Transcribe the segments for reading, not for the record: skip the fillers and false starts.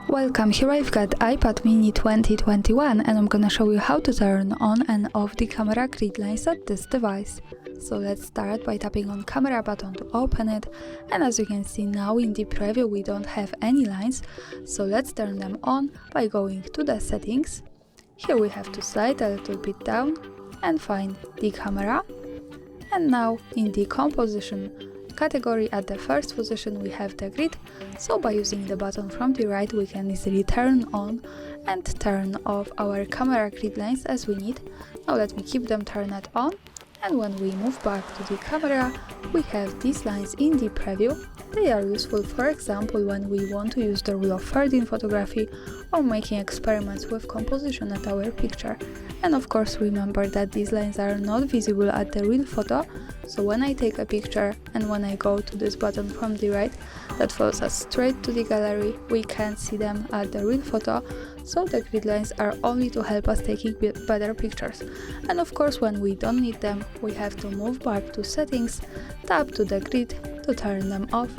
Welcome, here I've got iPad mini 2021 and I'm gonna show you how to turn on and off the camera grid lines at this device. So let's start by tapping on camera button to open it, and as you can see now in the preview we don't have any lines, so let's turn them on by going to the settings. Here we have to slide a little bit down and find the camera, and now in the composition category at the first position we have the grid, so by using the button from the right we can easily turn on and turn off our camera grid lines as we need. Now let me keep them turned on, and when we move back to the camera we have these lines in the preview. They are useful, for example, when we want to use the rule of thirds in photography or making experiments with composition at our picture. And of course remember that these lines are not visible at the real photo, so when I take a picture and when I go to this button from the right that follows us straight to the gallery, we can't see them at the real photo, so the grid lines are only to help us taking better pictures. And of course when we don't need them we have to move back to settings, tap to the grid to turn them off,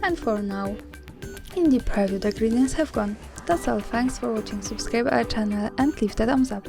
and for now in the preview the grid lines have gone. That's all, thanks for watching, subscribe our channel and leave the thumbs up.